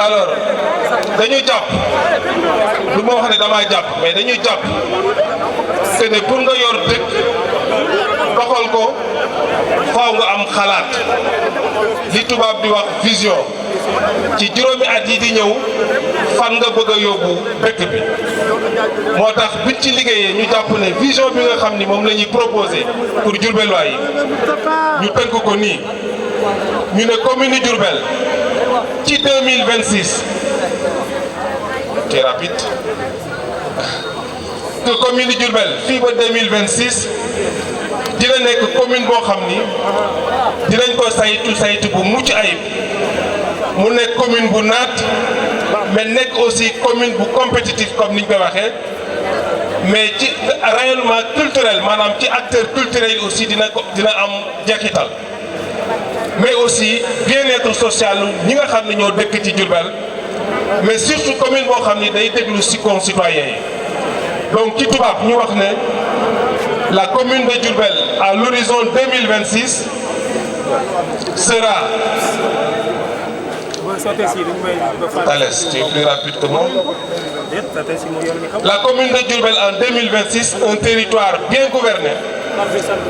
alors dañu jàpp lu ma wax ne damaa jàpp mais dañuy jàpp que ne pour nga yor dëkk doxal ko faaw nga am xalaat li tubaab di wax vision ci juróomi at yi di ñëw fan nga bëgg a yóbbu dëkk bi moo tax biñ ci liggéeyee ñu jàpp ne vision bi nga xam ni moom la ñuy proposé pour Diourbellois yi ñu tënk ko nii ñu ne commune Diourbel ci 2026 c'est rapide que commune Diourbel fii ba 2026 dina nekk commune boo xam ni dinañ ko saytu bu mucc ayib mu nekk commune bu naat mais nekk aussi commune bu compétitif comme niñ ko waxee mais ci rayonnement culturel maanaam ci acteur culturel aussi dina am jeexital mais aussi bien-être social ñi nga xam ne ñoo dëkk ci Diourbel mais surtout commune boo xam ni day déglu si concitoyens yi donc ci tubaab ñu wax ne la commune de Diourbel à l'horizon 2026 sera. Thalès, tu es plus rapide que moi. La commune de Diourbel en 2026, un territoire bien gouverné,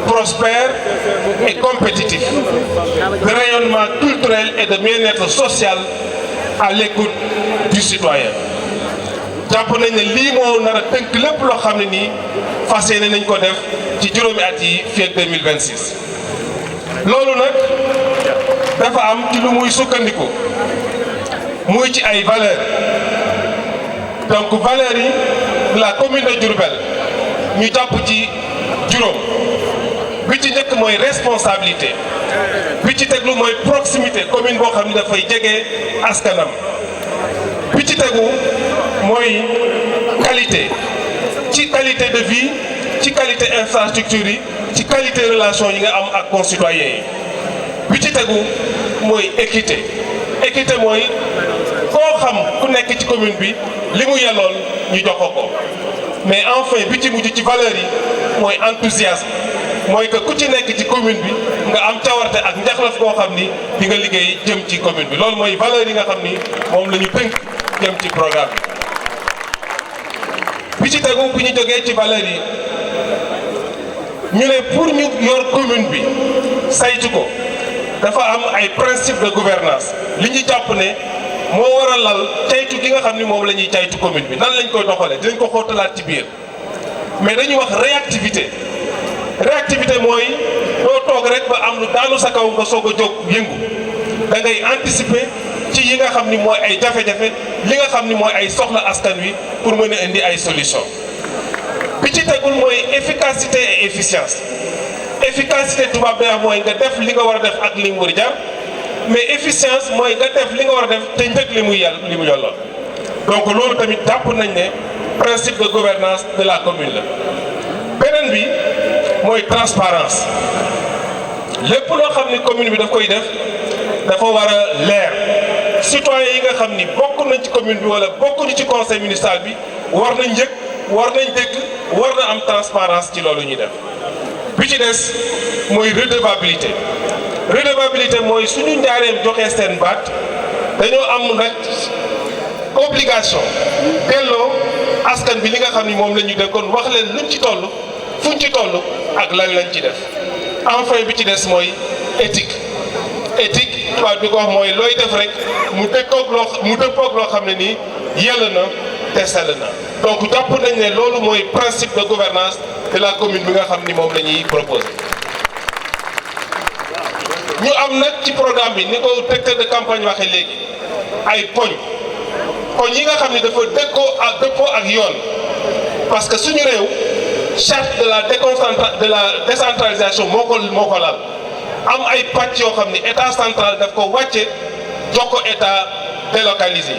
prospère et compétitif, de rayonnement culturel et de bien-être social à l'écoute du citoyen. jàpp nañ ne lii moo nar a tënk lépp loo xam ne nii fas yéene nañ ko def ci juróomi at yi fii ak 2026 loolu nag dafa am ci lu muy sukkandiku muy ci ay valeurs donc valeurs yi de la commune de Diourbel ñu jàpp ci juróom bi ci njëkk mooy responsabilité bi ci teglu mooy proximité commune boo xam ne dafay jege askanam bi ci tegu mooy qualité ci qualité de vie ci qualité infrastructure yi ci qualité relation yi nga am ak concitoyens yi bi ci tegu mooy équité équité mooy koo xam ku nekk ci commune bi li mu yellool ñu jox ko mais enfin bi ci mujj ci valeur yi mooy enthousiasme mooy que ku ci nekk ci commune bi nga am cawarte ak njaxlaf koo xam ni di nga liggéey jëm ci commune bi loolu mooy valeur yi nga xam ni moom la ñu tënk jëm ci programme bi ci tegu bu ñu jógee ci valeur yi ñu ne pour ñu yor commune bi saytu ko dafa am ay principe de gouvernance li ñu jàpp ne moo war a lal caytu gi nga xam ni moom la ñuy caytu commune bi nan lañ koy doxalee dinañ ko xóotalaat ci biir mais dañuy wax réactivité réactivité mooy doo toog rek ba am lu daanu sa kaw nga soog a jóg yëngu da ngay anticiper ci yi nga xam ni mooy ay jafe-jafe li nga xam ni mooy ay soxla askan wi pour mën a indi ay solution bi ci tegul mooy efficacité et efficience efficacité tubaab day wax mooy nga def li nga war a def ak li mu war a jar mais efficience mooy nga def li nga war a def te njëkk li mu yolloon donc loolu tamit jàpp nañ ne principe de gouvernance de la commune la beneen bi mooy transparence lépp loo xam ni commune bi daf koy def dafa war a leer citoyens yi nga xam ni bokk nañ ci commune bi wala bokkuñu ci conseil municipal bi war nañ njëkk war nañ dégg war na am transparence ci loolu ñuy def bi ci des mooy redevabilité redevabilité mooy suñu njaareem joxee seen baat dañoo am nag obligation delloo askan bi li nga xam ni moom la ñu dénkoon wax leen luñ ci toll fuñ ci toll ak lan lañ ci def enfin bi ci des mooy éthique éthique tubaab bi ko wax mooy looy def rek mu dëppoog loo xam ne nii yell na te sell na donc jàpp nañ ne loolu mooy principe de gouvernance de la commune bi nga xam ni moom la ñuy proposé ñu am nag ci programme bi ni ko directeur de campagne waxee léegi ay poñ yi nga xam ne dafa dëppoo ak yoon parce que suñu réew charte de la décentralisation moo ko laal am ay pàcc yoo xam ni état central daf ko wàcce jox ko état délocalisé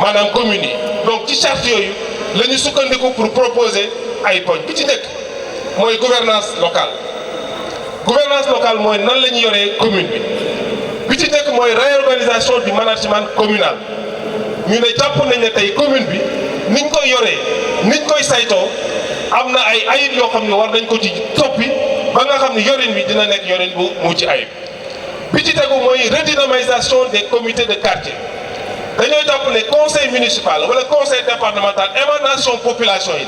maanaam communes yi donc ci charte yooyu la ñu sukkandiku pour proposer ay poñ bi ci njëkk mooy gouvernance locale mooy nan la ñu yoree commune bi ci njëkk mooy réorganisation du management communal ñu ne jàpp nañ ne tey commune bi niñ koy yoree niñ koy saytoo am na ay ayib yoo xam ne war nañ ko ci toppi ba nga xam ne yorin bi dina nekk yorin bu mucc ayib bi ci tegu mooy redynamisation des comités de quartier dañoo jàpp ne conseil municipal wala conseil départemental émanation population yi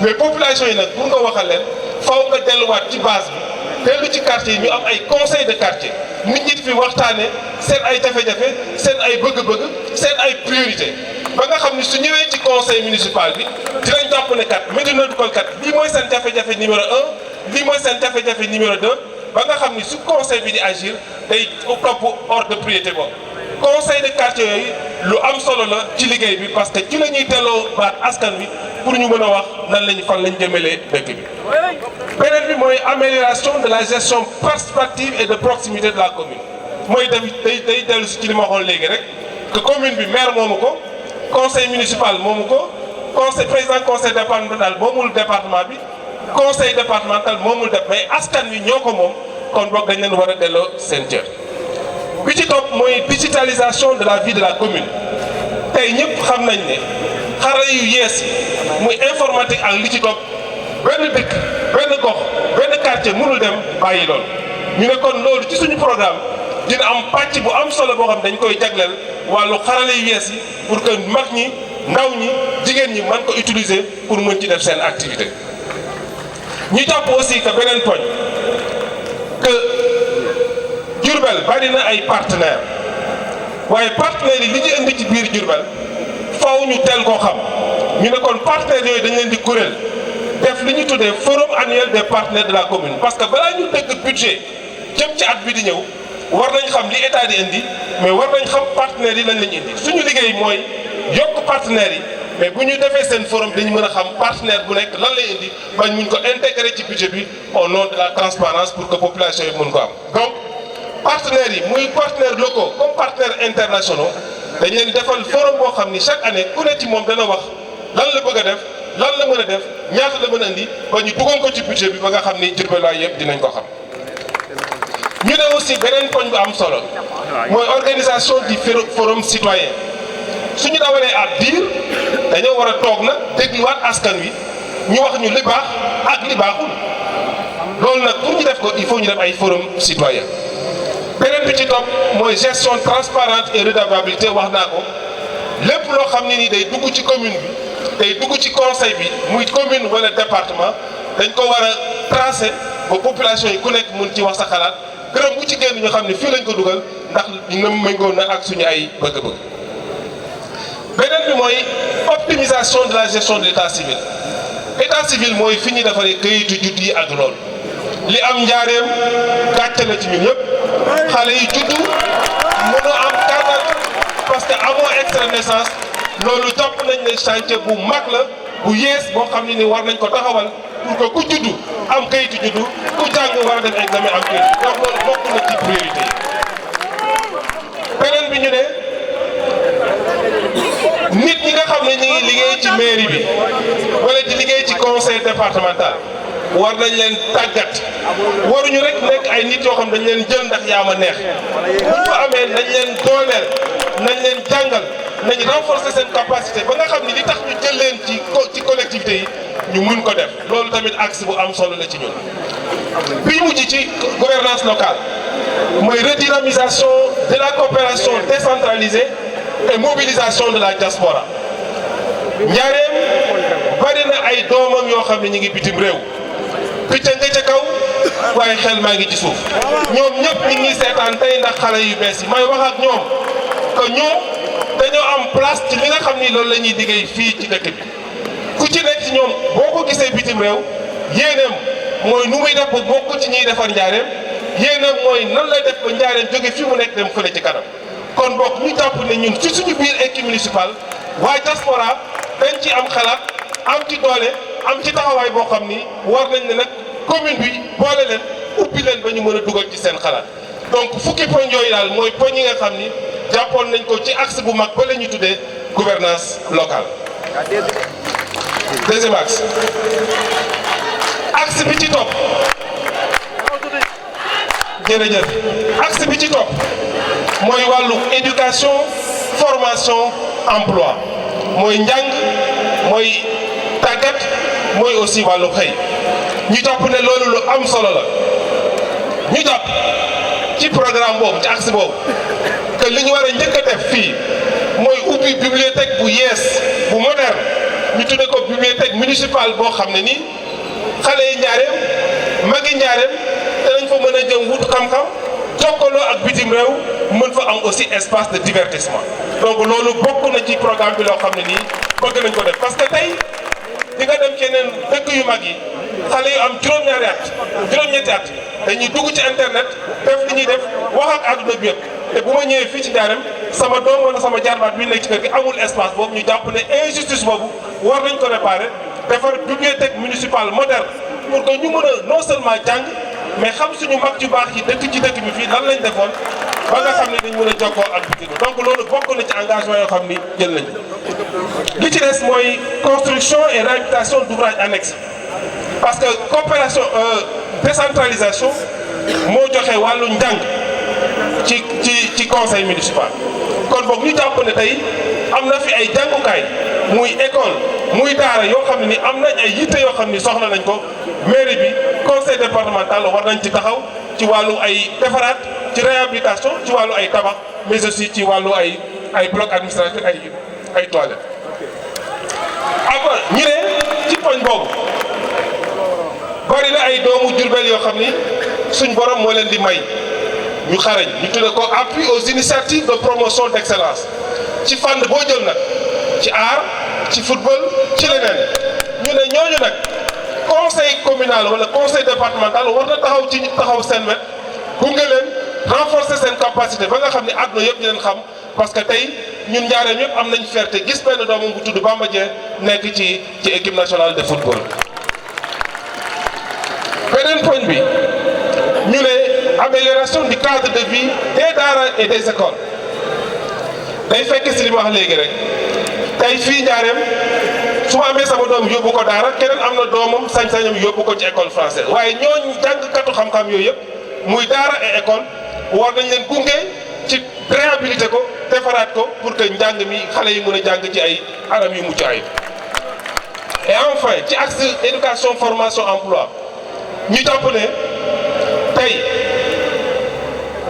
mais population yi nag pour nga waxal leen faw nga delluwaat ci base bi dellu ci quartier yi ñu am ay conseil de quartier nit ñi fi waxtaane seen ay jafe-jafe seen ay bëgg-bëgg seen ay priorité ba nga xam ni su ñëwee ci conseil municipal bi dinañ jàpp ne kat Médina Gounass kat lii mooy seen jafe-jafe numéro 1 lii mooy seen jafe-jafe numéro 2 ba nga xam ni su conseil bi di agir day topp ordre de priorité boobu conseil de quartier yooyu lu am solo la ci liggéey bi parce que ci la ñuy delloo baat askan wi pour ñu mën a wax nan lañu fan lañ jëmalee dëkk bi. beneen bi mooy amélioration de la gestion participative et de proximité de la commune mooy day dellu si ci li ma waxoon léegi rek que commune bi maire moomu ko conseil municipal moomu ko président conseil départemental moomul département bi conseil départemental moomul def mais askan wi ñoo ko moom kon boog dañ leen war a delloo seen cër. bi ci topp mooy digitalisation de la vie de la commune tey ñëpp xam nañ ne xarala yu yees yi muy informatique ak li ci topp benn dëkk benn gox benn quartier mënul dem bàyyi loolu ñu ne kon loolu ci suñu programme dina am pàcc bu am solo boo xam dañ koy jagleel wàllu xarala yu yees yi pour que mag ñi ndaw ñi jigéen ñi mën ko utiliser pour mën ci def seen activité. ñu jàpp aussi que beneen poñ que Diourbel bari na ay partenaires waaye partenaires yi li ñu indi ci biir Diourbel faw ñu teel koo xam ñu ne kon partenaires yooyu dañ leen di kuréel def li ñu tuddee forum annuel des partenaires de la commune parce que balaa ñu dëgg budget jëm ci at bi di ñëw war nañ xam li état di indi mais war nañ xam partenaires yi lañ lañ indi suñu liggéey mooy yokk partenaires yi mais bu ñu defee seen forum dañu mën a xam partenaire bu nekk lan lay indi bañ muñ ko intégrer ci budget bi au nom de la transparence pour que population yi mën ko am donc partenaires yi muy partenaires locaux comme partenaires internationaux dañ leen defal forum boo xam ni chaque année ku ne ci moom dana wax lan la bëgg a def lan la mën a def ñaata la mën a indi ba ñu duggoon ko ci budget bi ba nga xam ni Diourbel yëpp dinañ ko xam. ñu ne aussi beneen poñ bu am solo mooy organisation du forum citoyen suñu dawalee at diir dañoo war a toog nag dégluwaat askan wi ñu wax ñu li baax ak li baaxul loolu nag pour ñu def ko il faut ñu def ay forum citoyen. beneen bi ci topp mooy gestion transparente et redevabilité wax naa ko lépp loo xam ne ni day dugg ci commune bi day dugg ci conseil bi muy commune wala département dañ ko war a tracer ba population yi ku nekk mun ci wax sa xalaat gërëm bu ci génn ñu xam ne fii lañ ko dugal ndax ñu méngóo na ak suñu ay bëgg-bëgg. beneen bi mooy optimisation de la gestion de l'état civil état civil mooy fi ñu defaree këyitu judd yi ak loolu li am njaareem gàcce la ci ñun yëpp xale yi juddu mënoo am carte parce que amoo extrait de naissance loolu topp nañ ne chantier bu mag la bu yees boo xam ne ni war nañ ko taxawal pour que ku juddu am kayitu juddu ku jàng war a def examen am kayitu donc loolu bokk na ci priorité yi. beneen bi ñu ne nit ñi nga xam ne ñi ngi liggéey ci mairie bi wala di liggéey ci conseil départemental war nañ leen tàggat waruñu rek nekk ay nit yoo xam dañ leen jël ndax yaa ma neex bu ñu amee nañ leen dooleel nañ leen jàngal nañ renforcer seen capacité ba nga xam ni li tax ñu jël leen ci collectivité yi ñu mun ko def loolu tamit axe bu am solo la ci ñun. bi mujj ci gouvernance locale mooy redynamisation de la coopération décentralisée et mobilisation de la diaspora njaareem bari na ay doomam yoo xam ne ñu ngi bitim réew picc nga ca kaw waaye xel maa ngi ci suuf ñoom ñëpp ñu ngi seetaan tey ndax xale yu bees yi may wax ak ñoom que ñoom dañoo am place ci li nga xam ni loolu la ñuy liggéey fii ci dëkk bi ku ci nekk ci ñoom boo ko gisee bitim réew yéeneem mooy nu muy def ba bokk ci ñuy defar njaareem yéeneem mooy nan lay def ba njaareem jóge fii mu nekk dem fële ci kanam kon bokk ñu jàpp ne ñun ci suñu biir équipe municipale waaye diaspora dañ ci am xalaat am ci doole am ci taxawaay boo xam ni war nañ ne nag commune bi boole leen ubbi leen ba ñu mën a dugal ci seen xalaat donc fukki poñ yooyu daal mooy poñ yi nga xam ni jàppoon nañ ko ci axe bu mag ba la ñuy tuddee gouvernance locale. deuxième axe bi ci topp jërëjëf axe bi ci topp mooy wàllu éducation formation emploi mooy njàng mooy tàggat mooy aussi wàllu xëy ñu jàpp ne loolu lu am solo la ñu jàpp ci programme boobu ci axe boobu que li ñu war a njëkk a def fii mooy ubbi bibliothèque bu yees bu moderne ñu tudde ko bibliothèque municipale boo xam ne nii xale yi njaareem magi njaareem danañ fa mën a jëm wut xam-xam jokkaloo ak bitim réew mën fa am aussi espace de divertissement donc loolu bokk na ci programme bi loo xam ne nii bëgg nañ ko def parce que tey di nga dem ci yeneen dëkk yu mag yi xale yu am juróom-ñaari at juróom-ñetti at dañuy dugg ci internet def li ñuy def wax ak àdduna bi yëpp te bu ma ñëwee fii ci Njaareem sama doom wala sama jarbaat bi nekk ci kër gi amul espace boobu ñu jàpp ne injustice boobu war nañ ko réparer defar bibliothèque municipale moderne pour que ñu mën a non seulement jàng mais xam suñu mag yu baax yi dëkk ci dëkk bi fii lan lañ defoon ba nga xam ne dañ mën a jokkoo ak bitim donc loolu bokk na ci engagement yoo xam ni jël nañu li ci des mooy construction et réhabilitation d'ouvrages annexes parce que coopération décentralisation moo joxe wàllu njàng ci conseil municipal kon boog ñu jàpp ne tey am na fi ay jàngukaay muy école muy daara yoo xam ne ni am nañ ay yitte yoo xam ni soxla nañ ko mairie bi conseil départemental war nañ ci taxaw ci wàllu ay defaraat ci réhabilitation ci wàllu ay tabax mais aussi ci wàllu ay bloc administratif ay toilettes. après ñu ne ci poñ boobu bari na ay doomu Jurbel yoo xam ni suñ borom moo leen di may ñu xarañ ñu tudde ko appui aux initiatives de promotion d'excellence ci fànn boo jël nag ci art ci football ci leneen ñu ne ñooñu nag conseil communal wala conseil départemental war na taxaw ci taxaw seen wet gunge leen renforcer seen capacité ba nga xam ne àdduna yëpp di leen xam parce que tey ñun njaareem yëpp am nañ fierté gis benn doomam bu tudd Bamba Dieng nekk ci équipe nationale de football. beneen point bi ñu ne amélioration du cadre de vie des daara et des écoles day fekk si li ma wax léegi rek tey fii njaareem su ma amee sama doom yóbbu ko daara keneen am na doomam sañ-sañam yóbbu ko ci école française waaye ñooñu jàngkatu xam-xam yooyu yëpp muy daara et école war nañ leen gunge ci réhabilité ko defaraat ko pour que njàng mi xale yi mën a jàng ci ay anam yu mucc ayib. et enfin ci axe éducation formation emploi ñu jàpp ne tey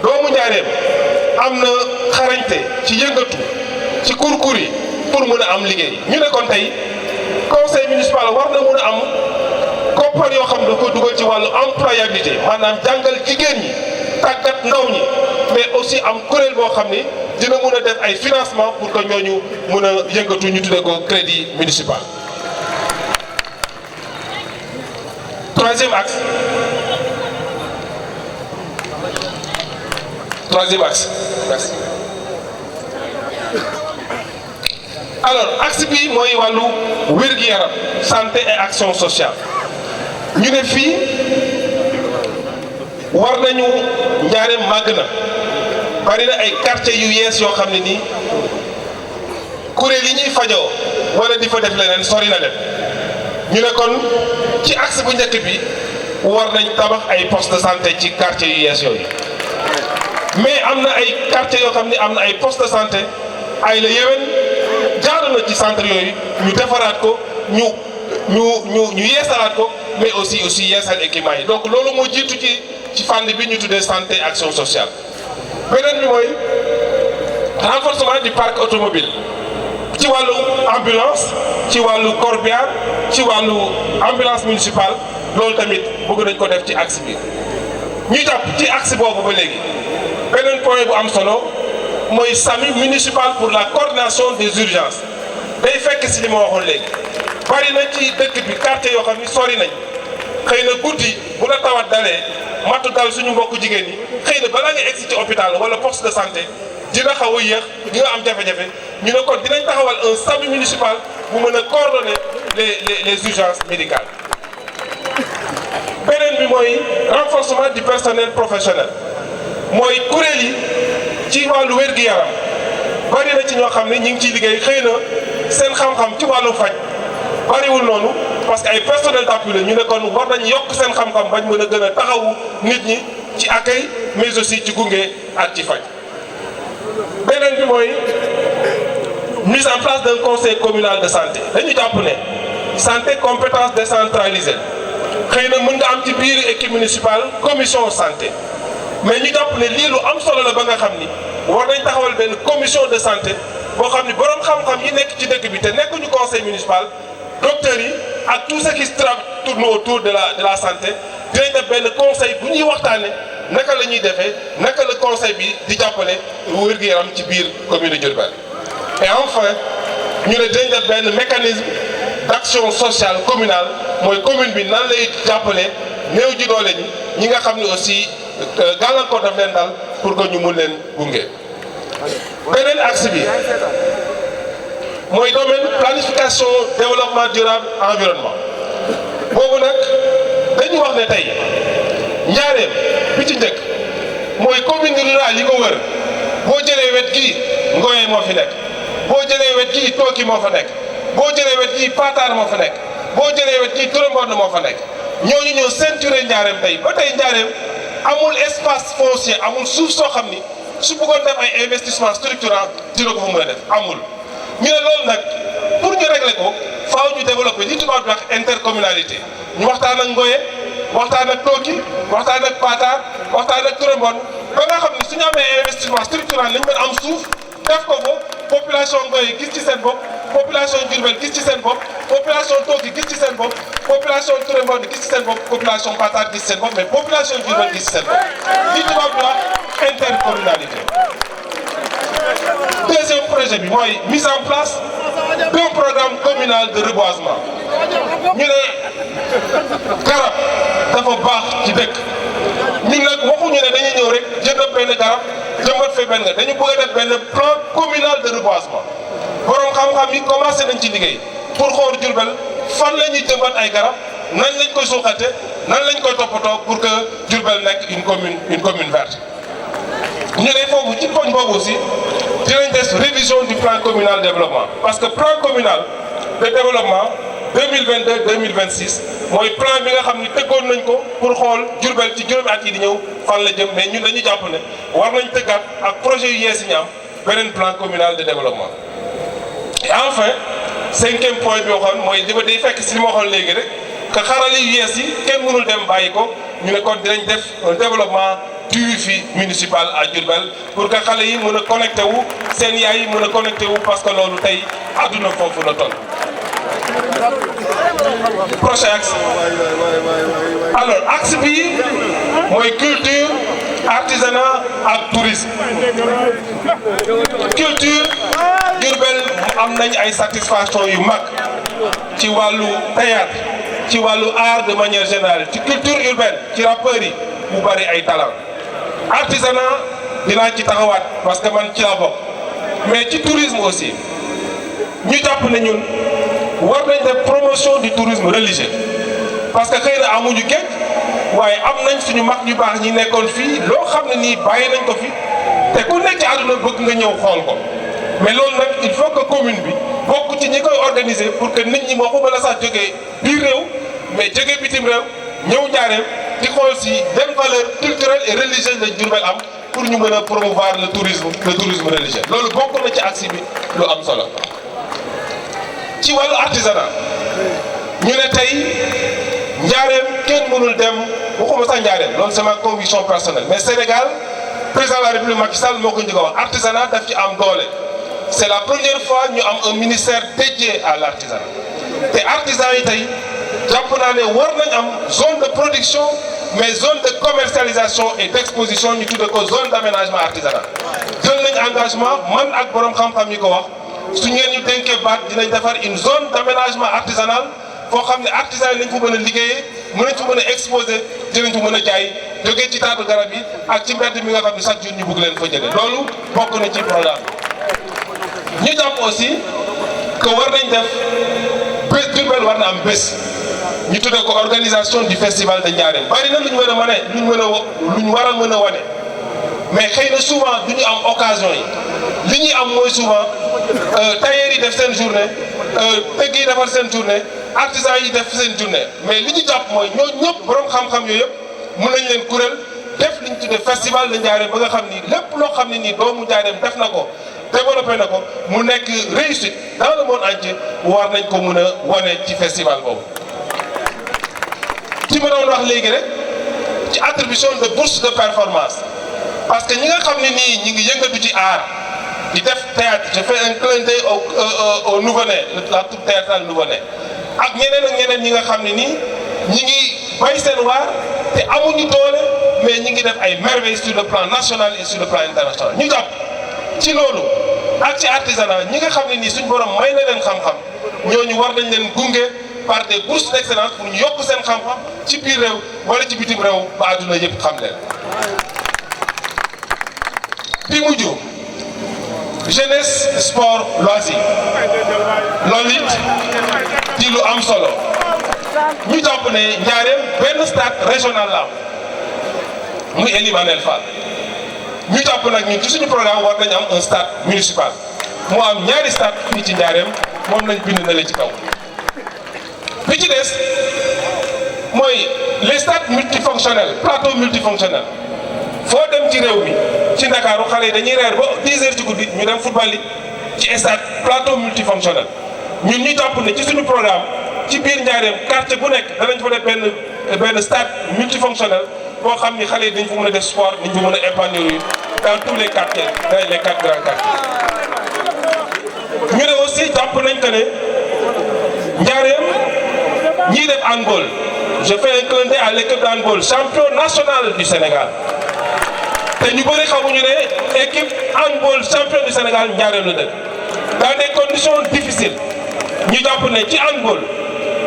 doomu njaareem am na xarañte ci yëngatu ci kurkur yi pour mën a am liggéey ñu ne kon tey conseil municipal war na mën a am koppar yoo xam ne da ko dugal ci wàllu employabilité maanaam jàngal jigéen ñi tàggat ndaw ñi mais aussi am kuréel boo xam ni dina mën a def ay financement pour que ñooñu mën a yëngatu ñu tuddee ko crédit municipal. Troisième axe merci. Alors axe bi mooy wàllu wér-gu-yaram santé et action sociale ñu ne fii war nañu njaareem màgg na bari na ay quartier yu yees yoo xam ne nii kuréel yi ñuy fajoo wala di fa def leneen sori na leen ñu ne kon ci axe bu njëkk bi war nañ tabax ay poste de santé ci quartier yu yees yooyu mais am na ay quartier yoo xam ne am na ay poste de santé ay la yéwén jaadu na ci centre yooyu ñu defaraat ko ñu yeesalaat ko mais aussi yeesal équipement yi donc loolu moo jiitu ci fànn bi ñu tuddee santé action sociale. beneen bi mooy renforcement du parc automobile ci wàllu ambulance ci wàllu corbillard ci wàllu ambulance municipale loolu tamit bëgg nañ ko def ci axe bi ñu jàpp ci axe boobu ba léegi beneen point bu am solo mooy SAMU municipal pour la coordination des urgences day fekk si li ma waxoon léegi bari na ci dëkk bi quartier yoo xam ni sori nañ xëy na guddi bu la tawat dalee matu dal suñu mbokku jigéen ñi xëy na balaa nga egsi ci hôpital wala poste de santé dina xaw a yéex di nga am jafe-jafe ñu ne kon dinañ taxawal un SAMU municipal bu mën a coordonner les urgences médicales. beneen bi mooy renforcement du personnel professionnel mooy kuréel yi ci wàllu wér-gu-yaram bari na ci ñoo xam ne ñu ngi ciy liggéey xëy na seen xam-xam ci wàllu faj bariwul noonu parce que ay personnel d'appui la ñu ne kon war nañ yokk seen xam-xam bañ mën a gën a taxawu nit ñi ci accueil mais aussi ci gunge ak ci faj. beneen bi mooy mise en place d'un conseil communal de santé dañu jàpp ne santé compétence décentralisée xëy na mën nga am ci biir équipe municipale commission santé mais ñu jàpp ne lii lu am solo la ba nga xam ni war nañ taxawal benn commission de santé boo xam ni borom xam-xam yi nekk ci dëkk bi te nekkuñu conseil municipal docteurs yi ak tout ce qui tourne autour de la santé dinañ def benn conseil bu ñuy waxtaane naka la ñuy defee naka la conseil bi di jàppale wér-gu-yaram ci biir commune de Diourbel. Et enfin ñu ne dinañ def benn mécanisme d'action sociale communale mooy commune bi nan lay jàppale néew ji doole ñi nga xam ne aussi gàllankoor daf leen dal pour que ñu mun leen gunge. beneen axe bi mooy domaine planification développement durable environnement boobu nag dañu wax ne tey njaareem bi ci njëkk mooy commune rurale yi ko wër boo jëlee wet gii Ngoye moo fi nekk boo jëlee wet gii Tooki moo fa nekk boo jëlee wet gii Pataar moo fa nekk boo jëlee wet gii Touré Mbond moo fa nekk ñooñu ñëw ceinture njaareem tey ba tey njaareem amul espace foncier amul suuf soo xam ni su bëggoon def ay investissement structurant dina ko fa mën a def amul. ñu ne loolu nag pour ñu régler ko faaw ñu développer li tubaab di wax intercommunalité ñu waxtaan ak Ngoye waxtaan ak Tooki waxtaan ak Pataar waxtaan ak Touré Mbond ba nga xam ne suñu amee investissement structurant lañ mën am suuf def ko fa population Ngoye gis ci seen bopp population Diourbel gis ci seen bopp population Tooki gis ci seen bopp population Touré Mbond gis ci seen bopp population Pataar gis ci seen bopp mais population Diourbel gis ci seen bopp li tubaab di wax intercommunalité. Deuxième projet bi mooy mise en place d'un programme communal de reboisement ñu ne garab dafa baax ci dëkk ñun nag waxuñu ne dañuy ñëw rek jënd benn garab jëmbat fe benn dañu bëgg a def benn plan communal de reboisement borom xam-xam yi commencé nañ ci liggéey pour xool Diourbel fan la ñuy jëmbat ay garab nan lañ koy suuxate nan lañ koy toppatoo pour que Diourbel nekk une commune verte. ñu ne foofu ci poñ boobu aussi dinañ des révision du plan communal de développement parce que plan communal de développement 2022-2026 mooy plan bi nga xam ni tëggoon nañ ko pour xool Diourbel ci juróomi at yi di ñëw fan la jëm mais ñun dañuy jàpp ne war nañ tëggaat ak projet yu yees yi ñu am beneen plan communal de développement. Et enfin 5e point bi waxoon mooy li ma day fekk si li ma waxoon léegi rek que xarale yu yees yi kenn mënul dem bàyyi ko ñu ne kon dinañ def un développement du wifi municipal à Diourbel pour que xale yi mën a connecté wu seen yaay yi mën a connecté wu parce que loolu tey àdduna foofu la toll. prochain axe alors axe bi mooy culture artisanat ak tourisme. culture Diourbel am nañ ay satisfaction yu mag ci wàllu théâtre ci wàllu art de manière générale ci culture urbaine ci rappeurs yi mu bari ay talent. artisanat dinaa ci taxawaat parce que man ci laa bokk mais ci tourisme aussi ñu jàpp ne ñun war nañ def promotion du tourisme religieux parce que xëy na amuñu géej waaye am nañ suñu mag ñu baax ñi nekkoon fii loo xam ne nii bàyyi nañ ko fi te ku nekk ci àdduna bëgg nga ñëw xool ko mais loolu nag il faut que commune bi bokk ci ñi koy organiser pour que nit ñi waxuma la sax jógee biir réew mais jógee bitim réew ñëw njaareem di xool si benn valeur culturelle et religieuse lañ Diourbel am pour ñu mën a promouvoir le tourisme religieux loolu bokk na ci axe bi lu am solo. ci wàllu artisanat ñu ne tey njaareem kenn mënul dem waxuma sax njaareem loolu c'est ma conviction personnelle mais Sénégal président de la République Macky Sall moo ko njëkk a wax artisanat daf ci am doole c'est la première fois ñu am un ministère dédié à l'artisanat te artisans yi tey jàpp naa ne war nañ am zone de production mais zone de commercialisation et d'exposition ñu tudde ko zone d'aménagement artisanal jël nañ engagement man ak borom xam-xam yi ko wax su ngeen ñu dénkee baat dinañ defar une zone d'aménagement artisanal foo xam ne artisans yi lañ fa mën a liggéeyee mën nañ fa mën a exposer dinañ fa mën a jaay jógee ci taatu garab yi ak ci mbedd mi nga xam ne chaque jour ñu bëgg leen fa jëlee loolu bokk na ci programme ñu jàpp aussi que war nañ def bés Diourbel war na am bés ñu tuddee ko organisation du festival de Ndiarème bari na lu ñu war a mën a lu ñu war a mën a wane mais xëy na souvent du ñu am occasion yi li ñuy am mooy souvent tailleurs yi def seen journée tëgg yi defar seen journée artisans yi def seen journée mais li ñu jàpp mooy ñoo ñëpp borom xam-xam yooyu yëpp mën nañ leen kuréel def li ñu tuddee festival de Ndiarème ba nga xam ni lépp loo xam ne nii doomu Ndiarème def na ko développé na ko mu nekk réussite dans le monde entier war nañ ko mën a wane ci festival boobu. ci ma doon wax léegi rek ci attribution de bourse de performance parce que ñi nga xam ne nii ñi ngi yëngatu ci art di def théâtre je fais un clin d'œil au nouveau-né la troupe théâtrale nouveau-né ak ñeneen ñi nga xam ne nii ñi ngi bay seen waar te amuñu doole mais ñi ngi def ay merveilles sur le plan national et sur le plan international ñu jàpp ci loolu ak ci artisanat ñi nga xam ne nii suñ borom may na leen xam-xam ñooñu war nañ leen gunge par des bourses d'excellence pour ñu yokk seen xam-xam ci biir réew wala ci bitim réew ba àdduna yëpp xam leen. bi mujj jeunesse sport loisir loolu it di lu am solo ñu jàpp ne Njaaréem benn stade régional la am muy Elimanel Fall ñu jàpp nag ñun ci suñu programme war nañu am un stade municipal mu am ñaari stade fii ci Njaaréem moom lañ bind na la ci kaw. bi ci des mooy les stades multifonctionnels plateau multifonctionnel foo dem ci réew mi ci Ndakaaru xale yi dañuy reer ba 10 heures ci guddi ñu dem football yi ci stade plateau multifonctionnel ñun ñu jàpp ne ci suñu programme ci biir Njaaréem quartier bu nekk danañ fa def benn stade multifonctionnel boo xam ni xale yi dañ fa mën a def sport dañ fa mën a épanouir dans tous les quartiers dans les 4 grands quartiers. ñu ne aussi jàpp nañ que ne Njaaréem ñiy def handball je fais un clin d'œil à l'équipe d'handball champion national du Sénégal te ñu bëri xamuñu ne équipe handball champion du Sénégal Njaaréem la dëkk dans des conditions difficiles ñu jàpp ne ci handball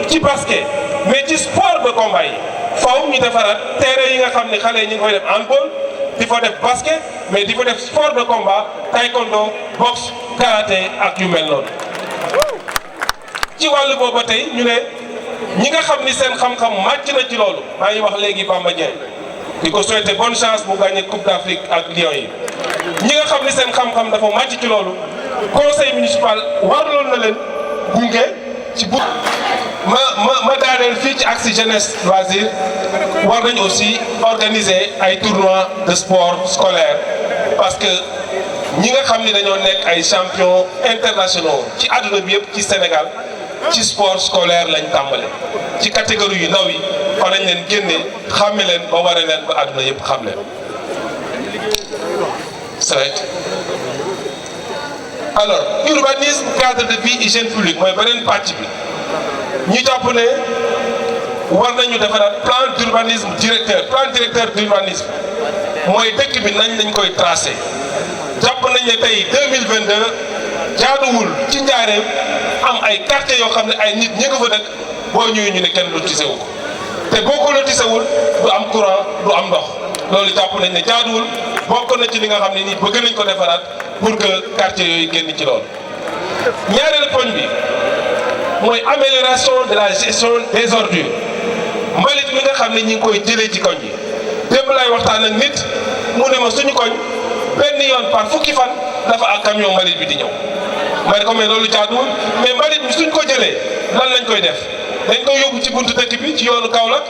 ci basket mais ci sport de combat yi faw ñu defaraat terrain yi nga xam ne xale yi ñu ngi koy def handball di fa def basket mais di fa def sport de combat taekwondo boxe karaté ak yu mel noonu. ci wàllu boobu ba tey ñu ne ñi nga xam ni seen xam-xam màcc na ci loolu maa ngi wax léegi Bamba Dieng di ko souhaiter bonne chance bu gagner Coupe d'Afrique ak Lions yi ñi nga xam ni seen xam-xam dafa màcc ci loolu conseil municipal warloon na leen gunge ci bu ma daaneel fii ci axe jeunesse loisir war nañu aussi organiser ay tournois de sport scolaire parce que ñi nga xam ni dañoo nekk ay champions internationaux ci àdduna bi yëpp ci Sénégal ci sport scolaire lañ tàmbale ci catégorie yu ndaw yi fa lañ leen génne xàmme leen ba waree leen ba àdduna yëpp xam leen. alors urbanisme cadre de vie hygiène publique mooy beneen pàcc bi ñu jàpp ne war nañu defaraat plan d'urbanisme directeur d'urbanisme mooy dëkk bi nañ lañ koy tracé jàpp nañ ne tey 2022 jaaduwul ci Njaaréem am ay quartiers yoo xam ne ay nit ñi nga fa dëkk boo ñëwee ñu ne kenn lotissé wu ko te boo ko lotissé wul du am courant du am ndox loolu jàpp nañ ne jaaduwul bokk na ci li nga xam ne nii bëgg nañ ko defaraat pour que quartiers yooyu génn ci loolu. ñaareelu poñ bi mooy amélioration de la gestion des ordures mbalit mi nga xam ne ñi ngi koy jëlee ci koñ yi démb lay waxtaan ak nit mu ne ma suñu koñ benn yoon par fukki fan dafa ak camion mbalit bi di ñëw. ma ne ko mais loolu jaaduwul mais mbalit bi suñ ko jëlee lan lañ koy def dañ koy yóbbu ci buntu dëkk bi ci yoonu Kaolack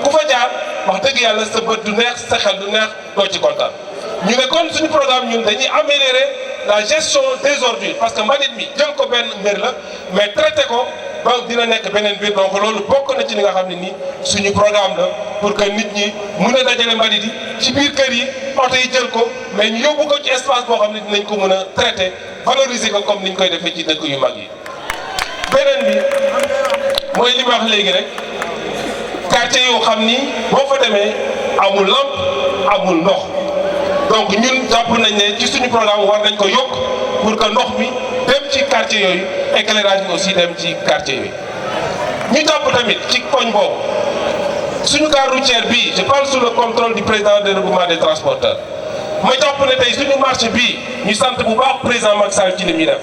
ku fa jaar wax dëgg yàlla sa bët du neex sa xel du neex doo ci kontaan ñu ne kon suñu programme ñun dañuy améliorer la gestion des ordures parce que mbalit mi jël ko benn mbir la mais traité ko ba dina nekk beneen mbir donc loolu bokk na ci li nga xam ne nii suñu programme la pour que nit ñi mën a dajale mbalit yi ci biir kër yi oto yi jël ko mais ñu yóbbu ko ci espace boo xam ne dinañ ko mën a traité valoriser ko comme ni ñu koy defee ci dëkk yu mag yi. beneen bi mooy li ma wax léegi rek quartier yoo xam ni boo fa demee amul lampe amul ndox donc ñun jàpp nañ ne ci suñu programme war nañ ko yokk pour que ndox mi dem ci quartier yooyu éclairage bi aussi dem ci quartier yooyu. ñu jàpp tamit ci koñ boobu suñu gare routière bii je parle sous le contrôle du président du regroupement des transporteurs ma jàpp ne tey suñu marché bii ñu sant bu baax président Macky Sall ci li muy def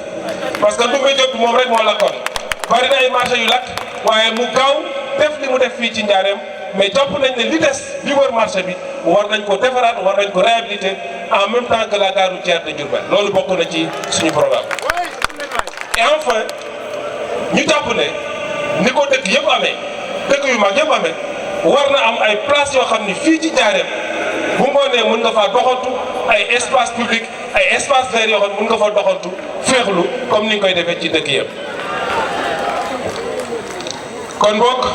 parce que Ndoumbé Diop moom rek moo lakkoon bari na ay marché yu lakk waaye mu gaaw def li mu def fii ci Njaaréem mais jàpp nañ ne li des li wër marché bi war nañ ko defaraat war nañ ko réhabiliter en même temps que la gare routière de Diourbel loolu bokk na ci suñu programme. et enfin ñu jàpp ne ni ko dëkk yëpp amee dëkk yu mag yëpp amee war na am ay place yoo xam ni fii ci Njaaréem bu ngoonee mën nga faa doxantu ay espace public ay espace vert yoo xam ne mën nga fa doxantu féexlu comme ni nga koy defee ci dëkk yëpp. kon boog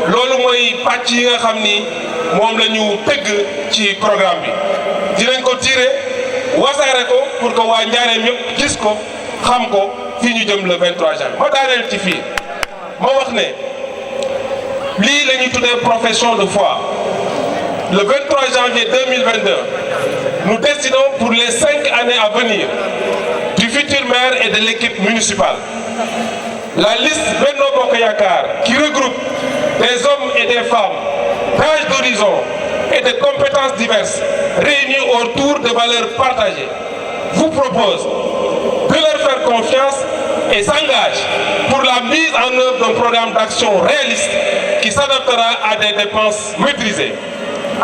loolu mooy pàcc yi nga xam ni moom la ñu tëgg ci programme bi dinañ ko tirer wasaare ko pour que waa Njaareem yëpp gis ko xam ko fii ñu jëm le 23 janvier ma daaneel ci fii ma wax ne lii la ñuy tuddee profession de foi le 23 janvier 2022 nous décidons pour les 5 années à venir du futur maire et de l'équipe municipale. La liste Benno Bokk Yakaar qui regroupe des hommes et des femmes d'âge d'horizon et de compétences diverses réunis autour de valeurs partagées vous propose de leur faire confiance et s'engage pour la mise en œuvre d'un programme d'action réaliste qui s'adaptera à des dépenses maîtrisées.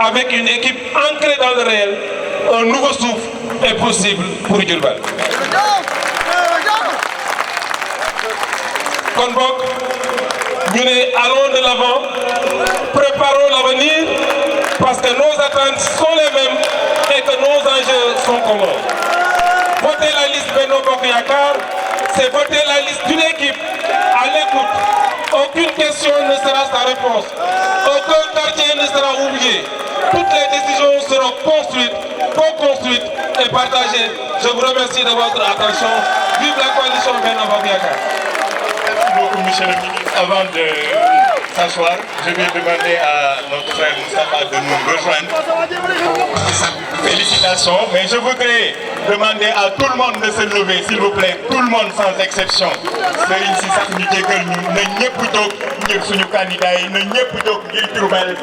Avec une équipe ancrée dans le réel, un nouveau souffle est possible pour Diourbel. Kon bokk ñu ne allons de l'avant, préparons l'avenir parce que nos attentes sont les mêmes et que nos enjeux sont communs. Voter la liste Benno Bokk Yakaar, c'est voter la liste d'une équipe à l'écoute. Aucune question ne sera sans réponse. Aucun quartier ne sera oublié. Toutes les décisions seront construites, co-construites et partagées. Je vous remercie de votre attention. Vive la coalition Benno Bokk Yakaar. Merci beaucoup, monsieur le ministre. Avant de s'asseoir, je vais demander à notre frère Moustapha de nous rejoindre. Félicitations, mais je voudrais demander à tout le monde de se lever, s'il vous plaît, tout le monde sans exception. Serigne si sax ñu jégal ñu na ñëpp jóg ngir suñu candidat yi na ñëpp jóg ngir Diourbel.